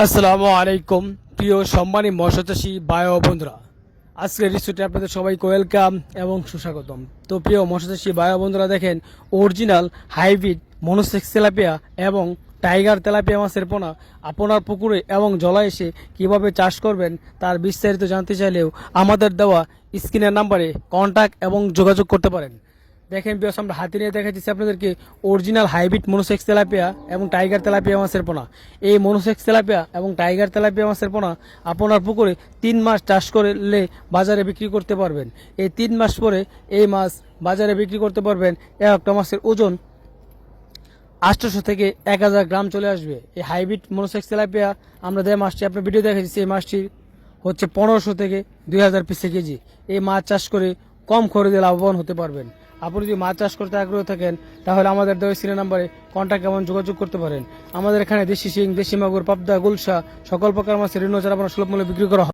আসসালামু আলাইকুম প্রিয় সম্মানী মৎস্য চাষী ভাই ও বন্ধুরা, আজকের রিসোর্টে আপনাদের সবাইকে ওয়েলকাম এবং সুস্বাগতম। তো প্রিয় মৎস্য চাষী ভাই ও বন্ধুরা, দেখেন অরিজিনাল হাইব্রিড মনোসেক্স তেলাপিয়া এবং টাইগার তেলাপিয়া মাছের পোনা আপনার পুকুরে এবং জলাশয়ে কিভাবে চাষ করবেন তার বিস্তারিত জানতে চাইলেও আমাদের দেওয়া স্ক্রিনের নাম্বারে কন্ট্যাক্ট এবং যোগাযোগ করতে পারেন। দেখেন বিয়স, আমরা হাতে নিয়ে দেখাচ্ছি আপনাদেরকে অরিজিনাল হাইব্রিড মনোসেক্স তেলাপিয়া এবং টাইগার তেলাপিয়া মাছের পোনা। এই মনোসেক্স তেলাপিয়া এবং টাইগার তেলাপিয়া মাছের পোনা আপনার পুকুরে 3 মাস চাষ করলে বাজারে বিক্রি করতে পারবেন। এই 3 মাস পরে এই মাছ বাজারে বিক্রি করতে পারবেন। একটা মাছের ওজন 800 থেকে 1000 গ্রাম চলে আসবে। এই হাইব্রিড মনোসেক্স তেলাপিয়া আমরা যে মাছটি আপনার ভিডিও দেখাচ্ছি, এই মাছটি হচ্ছে 1500 থেকে 2000 পিসে কেজি। এই মাছ চাষ করে কম খরচে লাভবান হতে পারবেন। আপনি যদি মাছ চাষ করতে আগ্রহ থাকেন তাহলে আমাদের দেওয়া স্ক্রিনের নাম্বারে কন্ট্যাক্ট এবং যোগাযোগ করতে পারেন। আমাদের এখানে দেশি শিং, দেশি মাগুর, পাবদা, গুলশা সকল প্রকার মাছের ঋণ ছাড়া আপনার সুলভ মূল্যে বিক্রি করা হয়।